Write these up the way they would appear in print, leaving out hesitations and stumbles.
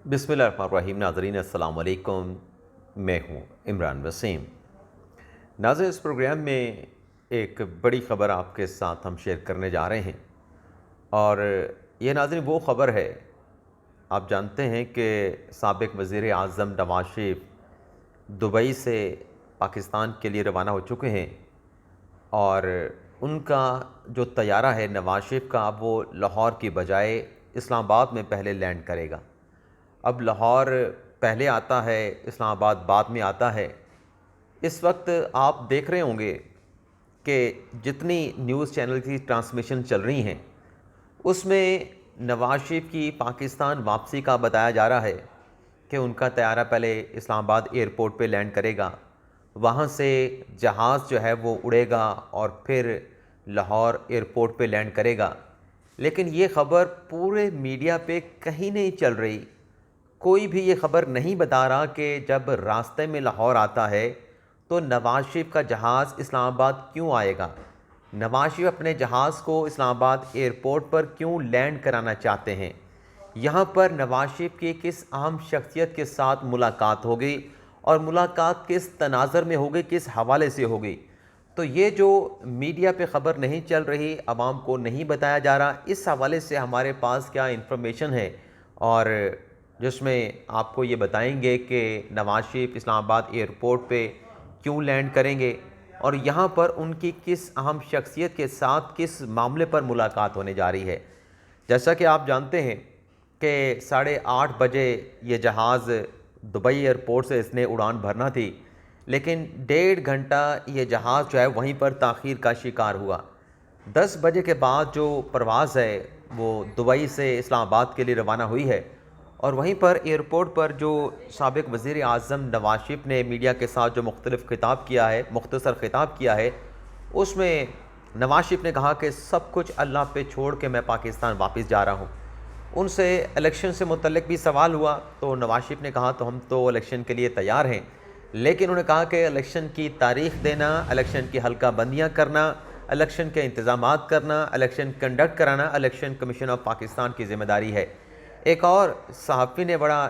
बिस्मिल्लाहिर्रहमानिर्रहीम। नाज़रीन अस्सलाम वालेकुम। मैं हूँ इमरान वसीम। नाज़रीन, इस प्रोग्राम में एक बड़ी ख़बर आपके साथ हम शेयर करने जा रहे हैं और ये नाज़रीन वो ख़बर है, आप जानते हैं कि साबिक़ वज़ीर आज़म नवाज़ शरीफ दुबई से पाकिस्तान के लिए रवाना हो चुके हैं और उनका जो तैयारा है नवाज़ शरीफ का, वो लाहौर की बजाय इस्लामाबाद में पहले लैंड करेगा। अब लाहौर पहले आता है, इस्लामाबाद बाद में आता है। इस वक्त आप देख रहे होंगे कि जितनी न्यूज़ चैनल की ट्रांसमिशन चल रही हैं उसमें नवाज़ शरीफ की पाकिस्तान वापसी का बताया जा रहा है कि उनका तैयारा पहले इस्लामाबाद एयरपोर्ट पे लैंड करेगा, वहाँ से जहाज़ जो है वो उड़ेगा और फिर लाहौर एयरपोर्ट पे लैंड करेगा। लेकिन ये ख़बर पूरे मीडिया पे कहीं नहीं चल रही। कोई भी ये ख़बर नहीं बता रहा कि जब रास्ते में लाहौर आता है तो नवाज़ शरीफ का जहाज़ इस्लामाबाद क्यों आएगा, नवाज़ शरीफ अपने जहाज़ को इस्लामाबाद एयरपोर्ट पर क्यों लैंड कराना चाहते हैं, यहाँ पर नवाज़ शरीफ की किस अहम शख्सियत के साथ मुलाकात हो गई और मुलाकात किस तनाज़र में हो गई, किस हवाले से हो गई। तो ये जो मीडिया पे ख़बर नहीं चल रही, आवाम को नहीं बताया जा रहा, इस हवाले से हमारे पास क्या इन्फॉर्मेशन है और जिसमें आपको ये बताएंगे कि नवाज़ शरीफ इस्लामाबाद एयरपोर्ट पे क्यों लैंड करेंगे और यहाँ पर उनकी किस अहम शख्सियत के साथ किस मामले पर मुलाकात होने जा रही है। जैसा कि आप जानते हैं कि 8:30 बजे ये जहाज़ दुबई एयरपोर्ट से इसने उड़ान भरना थी, लेकिन 1.5 घंटा ये जहाज़ जो है वहीं पर ताख़ीर का शिकार हुआ। 10 बजे के बाद जो परवाज़ है वो दुबई से इस्लामाबाद के लिए रवाना हुई है और वहीं पर एयरपोर्ट पर जो साबिक़ वज़ीर आज़म नवाज़ शरीफ ने मीडिया के साथ जो मुख्तलिफ़ खिताब किया है, मुख्तसर खिताब किया है, उसमें नवाज़ शरीफ ने कहा कि सब कुछ अल्लाह पे छोड़ के मैं पाकिस्तान वापस जा रहा हूँ। उनसे इलेक्शन से मुतल्लिक़ भी सवाल हुआ तो नवाज़ शरीफ ने कहा तो हम तो इलेक्शन के लिए तैयार हैं, लेकिन उन्होंने कहा कि इलेक्शन की तारीख़ देना, इलेक्शन की हल्का बंदियाँ करना, इलेक्शन के इंतज़ामात करना, इलेक्शन कंडक्ट कराना इलेक्शन कमीशन ऑफ पाकिस्तान की ज़िम्मेदारी है। एक और सहाफ़ी ने बड़ा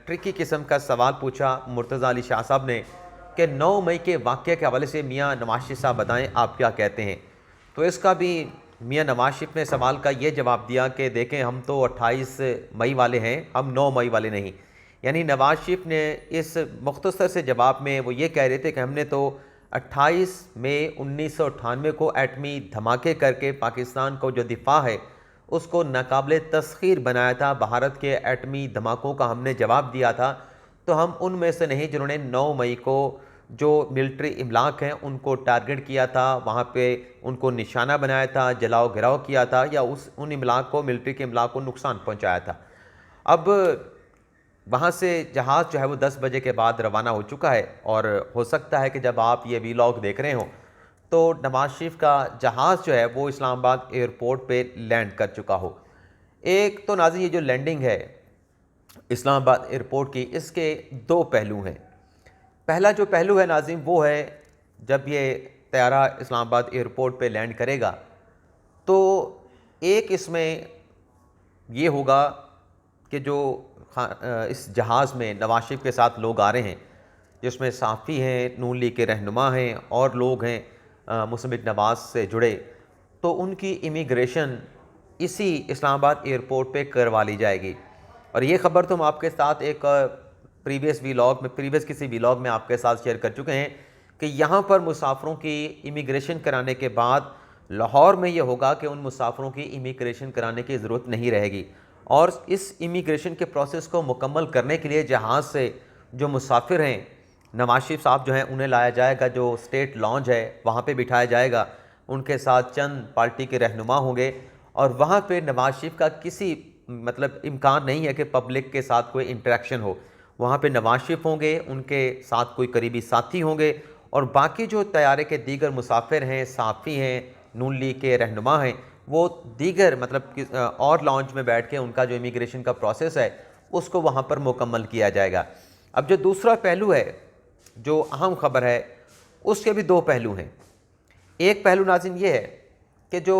ट्रिकी किस्म का सवाल पूछा मुर्तज़ा अली शाह साहब ने कि 9 मई के वाक़ये के हवाले से मियाँ नवाज़ शरीफ साहब बताएं आप क्या कहते हैं। तो इसका भी मियाँ नवाज़ शरीफ ने सवाल का ये जवाब दिया कि देखें, हम तो 28 मई वाले हैं, हम 9 मई वाले नहीं। यानी नवाज़ शरीफ ने इस मुख्तसर से जवाब में वो ये कह रहे थे कि हमने तो 28 मई 1998 को एटमी धमाके करके पाकिस्तान को जो दिफा है उसको नाकाबिले तस्खीर बनाया था, भारत के एटमी धमाकों का हमने जवाब दिया था। तो हम उनमें से नहीं जिन्होंने 9 मई को जो मिलिट्री इमलाक हैं उनको टारगेट किया था, वहाँ पे उनको निशाना बनाया था, जलाओ गिराव किया था या उन इमलाक को, मिलिट्री के इमलाक को नुकसान पहुँचाया था। अब वहाँ से जहाज़ जो है वो 10 बजे के बाद रवाना हो चुका है और हो सकता है कि जब आप ये वीलॉग देख रहे हो तो नवाज़ शरीफ का जहाज़ जो है वो इस्लामाबाद एयरपोर्ट पे लैंड कर चुका हो। एक तो नाज़रीन, ये जो लैंडिंग है इस्लामाबाद एयरपोर्ट की, इसके दो पहलू हैं। पहला जो पहलू है नाज़रीन वो है, जब ये तैयारा इस्लामाबाद एयरपोर्ट पे लैंड करेगा तो एक इसमें ये होगा कि जो इस जहाज़ में नवाज़ शरीफ के साथ लोग आ रहे हैं, जिसमें साफ़ी हैं, नून लीग के रहनुमा हैं और लोग हैं मुस्लिम लीग नवाज़ से जुड़े, तो उनकी इमिग्रेशन इसी इस्लामाबाद एयरपोर्ट पे करवा ली जाएगी। और ये ख़बर तो हम आपके साथ एक प्रीवियस किसी व्लॉग में आपके साथ शेयर कर चुके हैं कि यहाँ पर मुसाफिरों की इमिग्रेशन कराने के बाद लाहौर में ये होगा कि उन मुसाफिरों की इमिग्रेशन कराने की ज़रूरत नहीं रहेगी और इस इमिग्रेशन के प्रोसेस को मुकम्मल करने के लिए जहाज़ से जो मुसाफिर हैं, नवाज़ शरीफ साहब जो हैं उन्हें लाया जाएगा, जो स्टेट लॉन्च है वहाँ पे बिठाया जाएगा, उनके साथ चंद पार्टी के रहनुमा होंगे और वहाँ पे नवाज़ शरीफ का किसी मतलब इम्कान नहीं है कि पब्लिक के साथ कोई इंटरेक्शन हो। वहाँ पे नवाज़ शरीफ होंगे, उनके साथ कोई करीबी साथी होंगे और बाकी जो तैयारे के दीगर मुसाफिर हैं, साफ़ी हैं, नून लीग के रहनुमा हैं, वो दीगर मतलब और लॉन्च में बैठ के उनका जो इमिग्रेशन का प्रोसेस है उसको वहाँ पर मुकम्मल किया जाएगा। अब जो दूसरा पहलू है, जो अहम ख़बर है, उसके भी दो पहलू हैं। एक पहलू नाज़रीन ये है कि जो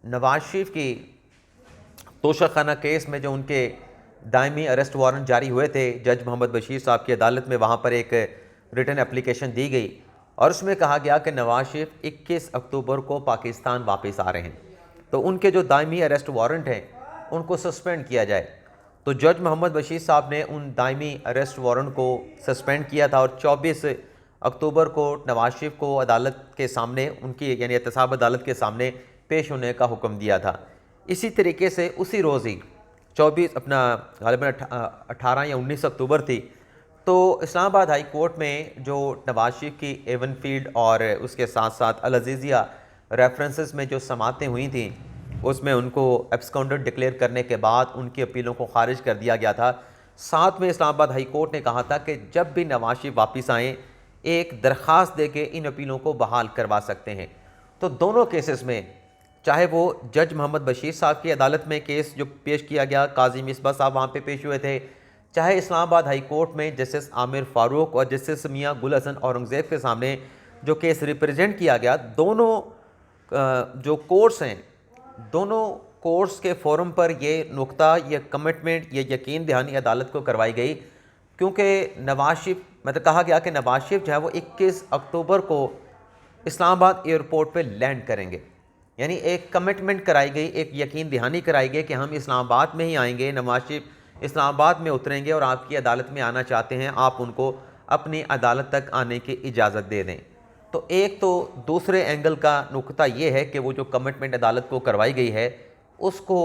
नवाज़ शरीफ की तोशाखाना केस में जो उनके दायमी अरेस्ट वारंट जारी हुए थे जज मोहम्मद बशीर साहब की अदालत में। वहाँ पर एक रिटन एप्लीकेशन दी गई और उसमें कहा गया कि नवाज शरीफ 21 अक्टूबर को पाकिस्तान वापस आ रहे हैं, तो उनके जो दायमी अरेस्ट वारंट हैं उनको सस्पेंड किया जाए। तो जज मोहम्मद बशीर साहब ने उन दायमी अरेस्ट वारंट को सस्पेंड किया था और 24 अक्टूबर को नवाज शरीफ को अदालत के सामने, उनकी यानी एहतसाब अदालत के सामने पेश होने का हुक्म दिया था। इसी तरीके से उसी रोज़ ही 24 अपना गालिबन 18 या 19 अक्टूबर थी, तो इस्लामाबाद हाई कोर्ट में जो नवाज शरीफ की एवनफील्ड और उसके साथ साथ अल अज़ीज़िया रेफरेंसेस में जो समातें हुई थी, उसमें उनको एब्सकॉन्डेड डिक्लेयर करने के बाद उनकी अपीलों को खारिज कर दिया गया था। साथ में इस्लामाबाद हाई कोर्ट ने कहा था कि जब भी नवाज शरीफ वापस आएँ एक दरख्वास्त दे के इन अपीलों को बहाल करवा सकते हैं। तो दोनों केसेस में, चाहे वो जज मोहम्मद बशीर साहब की अदालत में केस जो पेश किया गया, काजी मिसबा साहब वहाँ पे पेश हुए थे, चाहे इस्लामाबाद हाई कोर्ट में जस्टिस आमिर फ़ारूक और जस्टिस मियां गुल हसन औरंगज़ेब के सामने जो केस रिप्रेजेंट किया गया, दोनों जो कोर्ट्स हैं, दोनों कोर्ट्स के फोरम पर ये नुक्ता, ये कमिटमेंट, ये यकीन दहानी अदालत को करवाई गई, क्योंकि नवाज शरीफ, मतलब कहा गया कि नवाज शरीफ जो है वो 21 अक्टूबर को इस्लामाबाद एयरपोर्ट पे लैंड करेंगे। यानी एक कमिटमेंट कराई गई, एक यकीन दहानी कराई गई कि हम इस्लामाबाद में ही आएंगे, नवाज शरीफ इस्लामाबाद में उतरेंगे और आपकी अदालत में आना चाहते हैं, आप उनको अपनी अदालत तक आने की इजाज़त दे दें। तो एक तो दूसरे एंगल का नुकता ये है कि वो जो कमिटमेंट अदालत को करवाई गई है उसको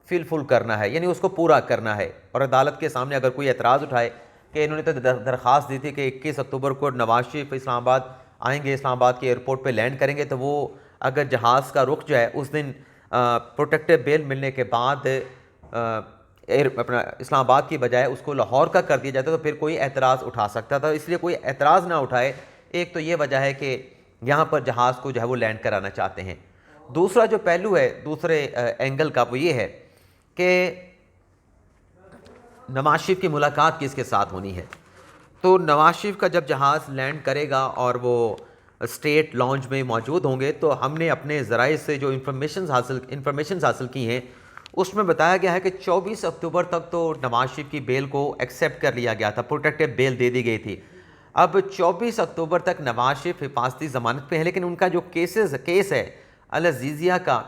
फिलफुल करना है, यानी उसको पूरा करना है। और अदालत के सामने अगर कोई एतराज़ उठाए कि इन्होंने तो दरख्वास्त दी थी कि 21 अक्टूबर को नवाज शरीफ इस्लामाबाद आएंगे, इस्लामाबाद के एयरपोर्ट पे लैंड करेंगे, तो वो अगर जहाज़ का रुख जो है उस दिन प्रोटेक्टिव बेल मिलने के बाद अपना इस्लामाबाद की बजाय उसको लाहौर का कर दिया जाता, तो फिर कोई एतराज़ उठा सकता था। इसलिए कोई एतराज़ ना उठाए, एक तो ये वजह है कि यहाँ पर जहाज़ को जो है वो लैंड कराना चाहते हैं। दूसरा जो पहलू है दूसरे एंगल का, वो ये है कि नवाज शरीफ की मुलाकात किसके साथ होनी है। तो नवाज शरीफ का जब जहाज़ लैंड करेगा और वो स्टेट लॉन्च में मौजूद होंगे, तो हमने अपने ज़राए से जो इंफॉर्मेशन हासिल की हैं उसमें बताया गया है कि 24 अक्टूबर तक तो नवाज शरीफ की बेल को एक्सेप्ट कर लिया गया था, प्रोटेक्टिव बेल दे दी गई थी। अब 24 अक्टूबर तक नवाज शरीफ हिफाजती ज़मानत पे है, लेकिन उनका जो केस है अल अज़ीज़िया का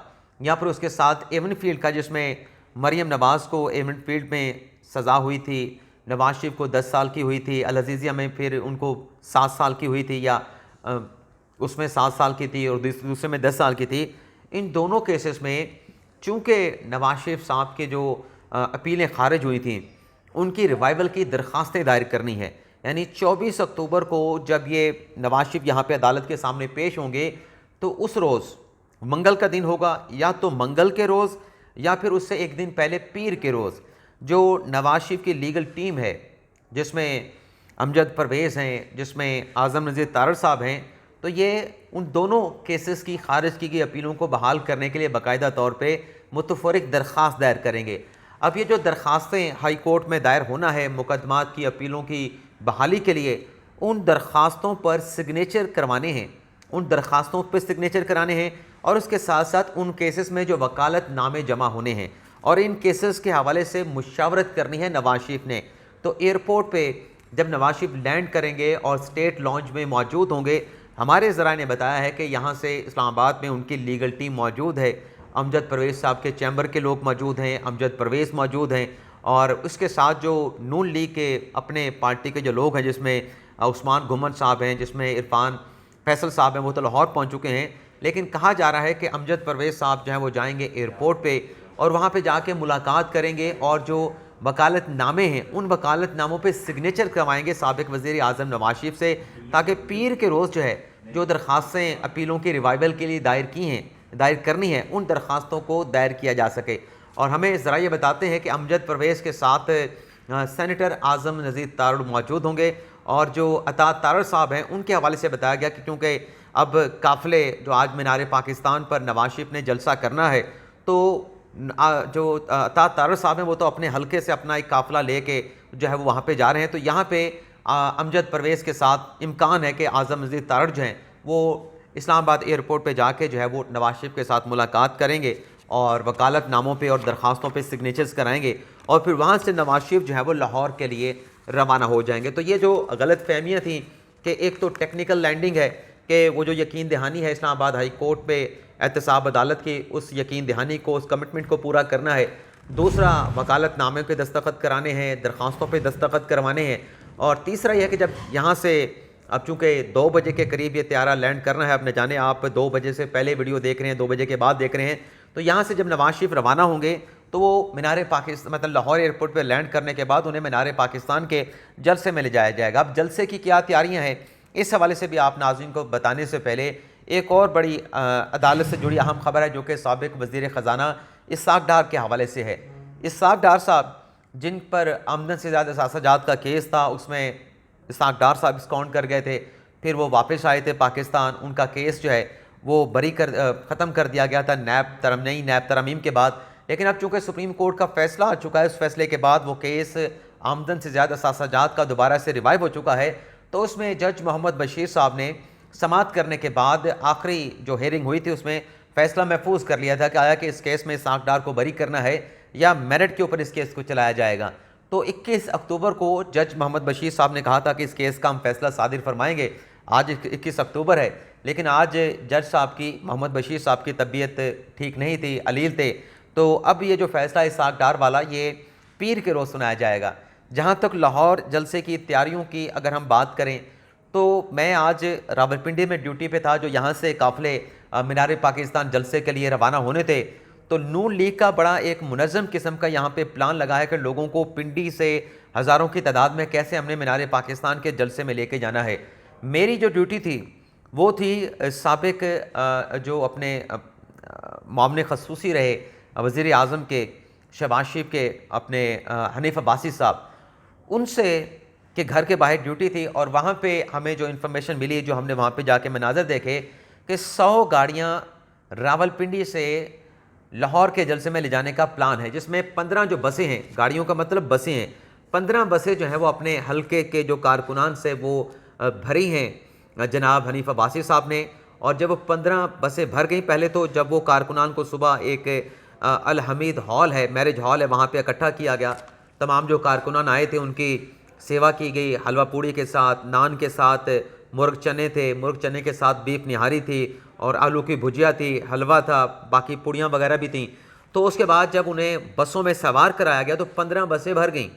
या फिर उसके साथ एवनफील्ड का, जिसमें मरियम नवाज़ को एवनफील्ड में सज़ा हुई थी, नवाज शरीफ को 10 साल की हुई थी, अल अज़ीज़िया में फिर उनको 7 साल की हुई थी, या उसमें 7 साल की थी और दूसरे में 10 साल की थी। इन दोनों केसेस में चूँकि नवाज शरीफ साहब के जो अपीलें खारिज हुई थी, उनकी रिवाइवल की दरख्वास्तें दायर करनी है। यानी 24 अक्टूबर को जब ये नवाज शरीफ यहाँ पे अदालत के सामने पेश होंगे, तो उस रोज़ मंगल का दिन होगा, या तो मंगल के रोज़ या फिर उससे एक दिन पहले पीर के रोज़ जो नवाज शरीफ की लीगल टीम है, जिसमें अमजद परवेज़ हैं, जिसमें आज़म नज़ीर तारड़ साहब हैं, तो ये उन दोनों केसेस की खारिज की गई अपीलों को बहाल करने के लिए बाकायदा तौर पे मुतफ़र्रिक़ दरख्वास्त दायर करेंगे। अब ये जो दरख्वास्तें हाई कोर्ट में दायर होना है मुकदमात की अपीलों की बहाली के लिए, उन दरख्वास्तों पर सिग्नेचर करवाने हैं, उन दरख्वास्तों पर सिग्नेचर कराने हैं, और उसके साथ साथ उन केसेस में जो वकालत नामे जमा होने हैं और इन केसेस के हवाले से मुशावरत करनी है नवाज शरीफ ने। तो एयरपोर्ट पे जब नवाज शरीफ लैंड करेंगे और स्टेट लॉन्च में मौजूद होंगे, हमारे ज़राए ने बताया है कि यहाँ से इस्लामाबाद में उनकी लीगल टीम मौजूद है, अमजद परवेज़ साहब के चैम्बर के लोग मौजूद हैं, अमजद परवेज़ मौजूद हैं, और उसके साथ जो नून लीग के अपने पार्टी के जो लोग हैं, जिसमें उस्मान घुमन साहब हैं, जिसमें इरफान फैसल साहब हैं, वो तो लाहौर पहुँच चुके हैं। लेकिन कहा जा रहा है कि अमजद परवेज़ साहब जो हैं वो जाएंगे एयरपोर्ट पे और वहाँ पे जाके मुलाकात करेंगे और जो वकालत नामे हैं उन वकालत नामों पे सिग्नेचर करवाएंगे साबिक़ वज़ीर आज़म नवाज शरीफ से, ताकि पीर के रोज़ जो है जो दरख्वास्तें अपीलों की रिवाइवल के लिए दायर करनी है, उन दरख्वास्तों को दायर किया जा सके। और हमें ज़रा ये बताते हैं कि अमजद परवेज़ के साथ सेनेटर आज़म नज़ीर तारड़ मौजूद होंगे, और जो अता तारड़ साहब हैं उनके हवाले से बताया गया कि क्योंकि अब काफ़िले जो आज मीनार पाकिस्तान पर नवाज शरीफ ने जलसा करना है, तो जो अता तारड़ साहब हैं वो तो अपने हलके से अपना एक काफ़िला लेके जो है वो वहाँ पे जा रहे हैं। तो यहाँ पे अमजद परवेज़ के साथ इम्कान है कि आज़म नज़ीर तारड़ जो हैं वो इस्लामाबाद एयरपोर्ट पे जाके जो है वो नवाज शरीफ के साथ मुलाकात करेंगे और वकालतनामों पे और दरख्वास्तों पे सिग्नेचर्स कराएंगे और फिर वहाँ से नवाज शरीफ जो है वो लाहौर के लिए रवाना हो जाएंगे। तो ये जो गलत फहमियाँ थी कि एक तो टेक्निकल लैंडिंग है कि वो जो यकीन दहानी है इस्लामाबाद हाई कोर्ट पे एहतसाब अदालत की, उस यकीन दहानी को, उस कमिटमेंट को पूरा करना है। दूसरा, वकालतनामे पे दस्तखत कराने हैं, दरख्वास्तों पे दस्तखत करवाने हैं। और तीसरा यह है कि जब यहाँ से अब चूँकि 2 बजे के करीब ये त्यारा लैंड करना है, अब न जाने आप 2 बजे से पहले वीडियो देख रहे हैं, 2 बजे के बाद देख रहे हैं, तो यहाँ से जब नवाज शरीफ रवाना होंगे तो वो मीनार पाकिस्तान मतलब लाहौर एयरपोर्ट पर लैंड करने के बाद उन्हें मीनार पाकिस्तान के जलसे में ले जाया जाएगा। अब जलसे की क्या तैयारियाँ हैं, इस हवाले से भी आप नाज़रीन को बताने से पहले एक और बड़ी अदालत से जुड़ी अहम खबर है जो कि साबिक वज़ीर ख़जाना इसहाक़ डार के हवाले से है। इसहाक़ डार साहब जिन पर आमदन से ज़्यादा असासाजात का केस था, उसमें इसहाक़ डार साहब इस्कॉन्ड कर गए थे, फिर वो वापस आए थे पाकिस्तान, उनका केस जो है वो ख़त्म कर दिया गया था नई नैब तरमीम के बाद। लेकिन अब चूँकि सुप्रीम कोर्ट का फ़ैसला आ चुका है, उस फैसले के बाद वो केस आमदन से ज़्यादा असासाजात का दोबारा से रिवाइव हो चुका है। तो उसमें जज मोहम्मद बशीर साहब ने समाअत करने के बाद आखिरी जो हेयरिंग हुई थी उसमें फ़ैसला महफूज कर लिया था कि आया कि इस केस में इसहाक़ डार को बरी करना है या मेरिट के ऊपर इस केस को चलाया जाएगा। तो 21 अक्टूबर को जज मोहम्मद बशीर साहब ने कहा था कि इस केस का हम फैसला सादिर फरमाएंगे। आज 21 अक्टूबर है, लेकिन आज जज साहब की, मोहम्मद बशीर साहब की तबीयत ठीक नहीं थी, अलील थे। तो अब ये जो फ़ैसला इसहाक़ डार वाला ये पीर के रोज़ सुनाया जाएगा। जहाँ तक लाहौर जलसे की तैयारियों की अगर हम बात करें तो मैं आज रावलपिंडी में ड्यूटी पे था, जो यहाँ से काफ़िले मीनार पाकिस्तान जलसे के लिए रवाना होने थे। तो नून लीग का बड़ा एक मुनज़्ज़म किस्म का यहाँ पे प्लान लगा है कि लोगों को पिंडी से हज़ारों की तादाद में कैसे हमने मीनार पाकिस्तान के जलसे में लेके जाना है। मेरी जो ड्यूटी थी वो थी साबिक जो अपने मामले खसूसी रहे वज़ीर आज़म के शहबाज शरीफ के अपने हनीफ अब्बासी साहब, उनसे के घर के बाहर ड्यूटी थी और वहाँ पे हमें जो इन्फॉर्मेशन मिली, जो हमने वहाँ पे जाके मनाज़र देखे कि 100 गाड़ियाँ रावलपिंडी से लाहौर के जलसे में ले जाने का प्लान है, जिसमें 15 जो बसें हैं, गाड़ियों का मतलब बसें हैं, 15 बसें जो हैं वो अपने हल्के के जो कारकुनान से वो भरी हैं जनाब हनीफ अब्बासी साहब ने। और जब वो 15 बसें भर गई, पहले तो जब वो कारकुनान को सुबह एक अल हमीद हॉल है, मैरिज हॉल है, वहाँ पे इकट्ठा किया गया। तमाम जो कारकुनान आए थे उनकी सेवा की गई, हलवा पूड़ी के साथ, नान के साथ मुर्ग चने थे, मुर्ग चने के साथ बीफ निहारी थी और आलू की भुजिया थी, हलवा था, बाकी पूड़ियाँ वगैरह भी थीं। तो उसके बाद जब उन्हें बसों में सवार कराया गया तो 15 बसें भर गईं।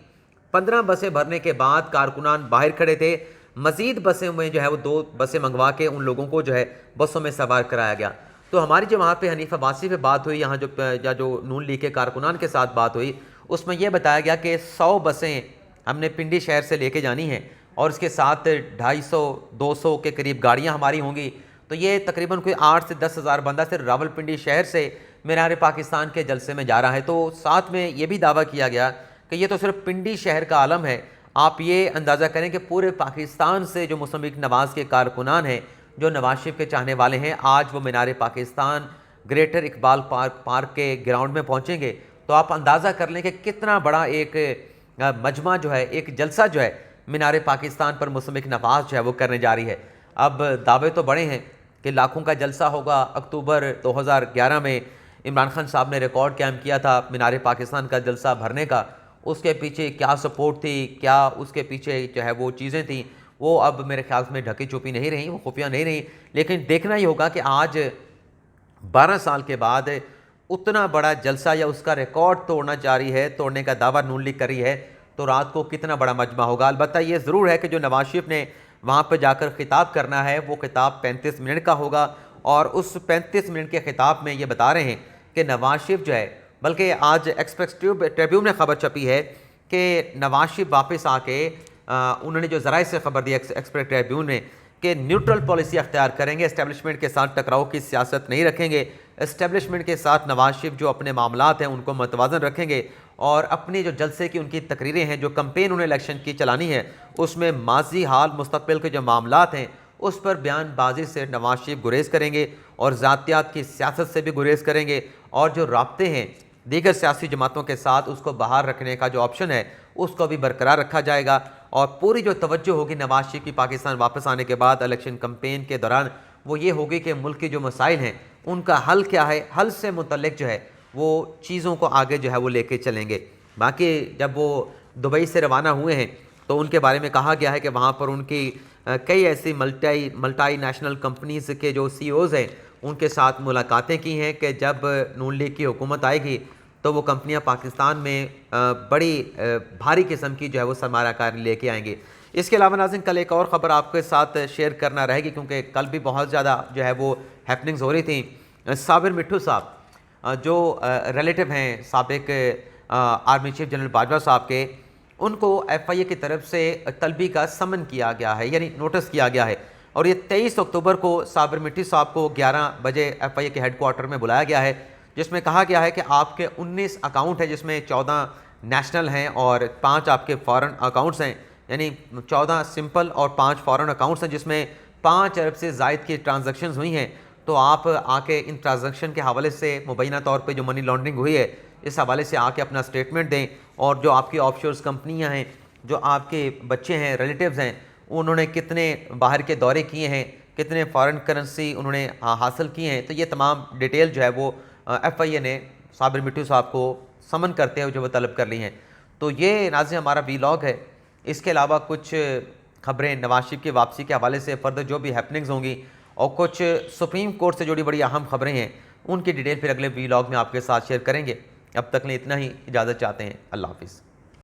15 बसें भरने के बाद कारकुनान बाहर खड़े थे, मज़ीद बसें में जो है वो 2 बसें मंगवा के उन लोगों को जो है बसों में सवार कराया गया। तो हमारी जो वहाँ पे हनीफ अब्बासी पे बात हुई, यहाँ जो नून लीग के कारकुनान के साथ बात हुई, उसमें यह बताया गया कि 100 बसें हमने पिंडी शहर से लेके जानी हैं और इसके साथ 250-200 के करीब गाड़ियाँ हमारी होंगी। तो ये तकरीबन कोई 8 से 10 हज़ार बंदा सिर्फ रावलपिंडी शहर से मीनार पाकिस्तान के जलसे में जा रहा है। तो साथ में ये भी दावा किया गया कि ये तो सिर्फ पिंडी शहर का आलम है, आप ये अंदाज़ा करें कि पूरे पाकिस्तान से जो मुस्लिम लीग नवाज़ के कारकुनान हैं, जो नवाज शरीफ के चाहने वाले हैं, आज वो मीनार पाकिस्तान ग्रेटर इकबाल पार्क के ग्राउंड में पहुँचेंगे। तो आप अंदाज़ा कर लें कि कितना बड़ा एक मजमा जो है, एक जलसा जो है मीनार पाकिस्तान पर मुस्लिम लीग नवाज़ जो है वो करने जा रही है। अब दावे तो बड़े हैं कि लाखों का जलसा होगा। अक्टूबर 2011 में इमरान खान साहब ने रिकॉर्ड कायम किया था मीनार पाकिस्तान का जलसा भरने का। उसके पीछे क्या सपोर्ट थी, क्या उसके पीछे जो है वो चीज़ें थी, वो अब मेरे ख्याल में ढकी छुपी नहीं रही, वो खुफिया नहीं रही। लेकिन देखना ही होगा कि आज 12 साल के बाद उतना बड़ा जलसा या उसका रिकॉर्ड तोड़ना जारी है, तोड़ने का दावा नून लीग करी है, तो रात को कितना बड़ा मजमा होगा। अलबत्ता ये ज़रूर है कि जो नवाज शरीफ ने वहाँ पर जाकर ख़िताब करना है वो ख़िताब 35 मिनट का होगा और उस 35 मिनट के ख़िताब में ये बता रहे हैं कि नवाज शरीफ जो है, बल्कि आज एक्सप्रेस ट्रिब्यून में ख़बर छपी है कि नवाज शरीफ वापस आके उन्होंने जो ज़राए से ख़बर दी एक्सप्रेस ट्रिब्यून ने कि न्यूट्रल पॉलिसी अख्तियार करेंगे, इस्टेब्लिशमेंट के साथ टकराव की सियासत नहीं रखेंगे, इस्टेब्लिशमेंट के साथ नवाज शरीफ जो अपने मामलात हैं उनको मतवाज़न रखेंगे और अपने जो जलसे की उनकी तकरीरें हैं, जो कंपेन उन्हें इलेक्शन की चलानी है, उसमें माजी हाल मुस्तकबिल के जो मामलात हैं उस पर बयानबाजी से नवाज शरीफ गुरेज करेंगे और ज़ातियात की सियासत से भी गुरेज करेंगे और जो राब्ते हैं दीगर सियासी जमातों के साथ उसको बाहर रखने का जो ऑप्शन है उसको भी बरकरार रखा जाएगा। और पूरी जो तवज्जो होगी नवाज शरीफ की पाकिस्तान वापस आने के बाद इलेक्शन कंपेन के दौरान वो ये होगी कि मुल्क के जो मसाइल हैं उनका हल क्या है, हल से मुतल्लिक जो है वो चीज़ों को आगे जो है वो लेके चलेंगे। बाकी जब वो दुबई से रवाना हुए हैं तो उनके बारे में कहा गया है कि वहाँ पर उनकी कई ऐसी मल्टी नेशनल कंपनीज़ के जो सीईओज़ हैं उनके साथ मुलाकातें की हैं कि जब नून लीग की हुकूमत आएगी तो वो कंपनियां पाकिस्तान में बड़ी भारी किस्म की जो है वो सरमायाकारी लेके आएंगी। इसके अलावा नाज़रीन कल एक और ख़बर आपके साथ शेयर करना रहेगी क्योंकि कल भी बहुत ज़्यादा जो है वो हैपनिंग्स हो रही थी। साबिर मिट्ठू साहब जो रिलेटिव हैं साबिक आर्मी चीफ जनरल बाजवा साहब के, उनको FIA की तरफ से तलबी का समन किया गया है, यानी नोटिस किया गया है। और ये 23 अक्टूबर को साबिर मिट्टी साहब को 11 बजे FIA के हेडक्वार्टर में बुलाया गया है, जिसमें कहा गया है कि आपके 19 अकाउंट हैं जिसमें 14 नेशनल हैं और 5 आपके फॉरेन अकाउंट्स हैं, यानी 14 सिंपल और 5 फॉरेन अकाउंट्स हैं जिसमें 5 अरब से ज़ायद की ट्रांजैक्शंस हुई हैं। तो आप आके इन ट्रांजैक्शन के हवाले से मुबैना तौर पे जो मनी लॉन्ड्रिंग हुई है इस हवाले से आके अपना स्टेटमेंट दें। और जो आपकी ऑफशोर्स कंपनियां हैं, जो आपके बच्चे हैं, रिलेटिव्स हैं, उन्होंने कितने बाहर के दौरे किए हैं, कितने फॉरेन करेंसी उन्होंने हासिल किए हैं, तो ये तमाम डिटेल जो है वो FIA ने साबिर मिट्टू साहब को समन करते हुए जो वो तलब कर ली हैं। तो ये नाज़रीन हमारा वीलॉग है। इसके अलावा कुछ खबरें नवाज शरीफ की वापसी के हवाले से फर्दर जो भी हैपनिंग्स होंगी और कुछ सुप्रीम कोर्ट से जुड़ी बड़ी अहम खबरें हैं उनकी डिटेल फिर अगले वीलॉग में आपके साथ शेयर करेंगे। अब तक ले इतना ही, इजाज़त चाहते हैं। अल्लाह हाफिज़।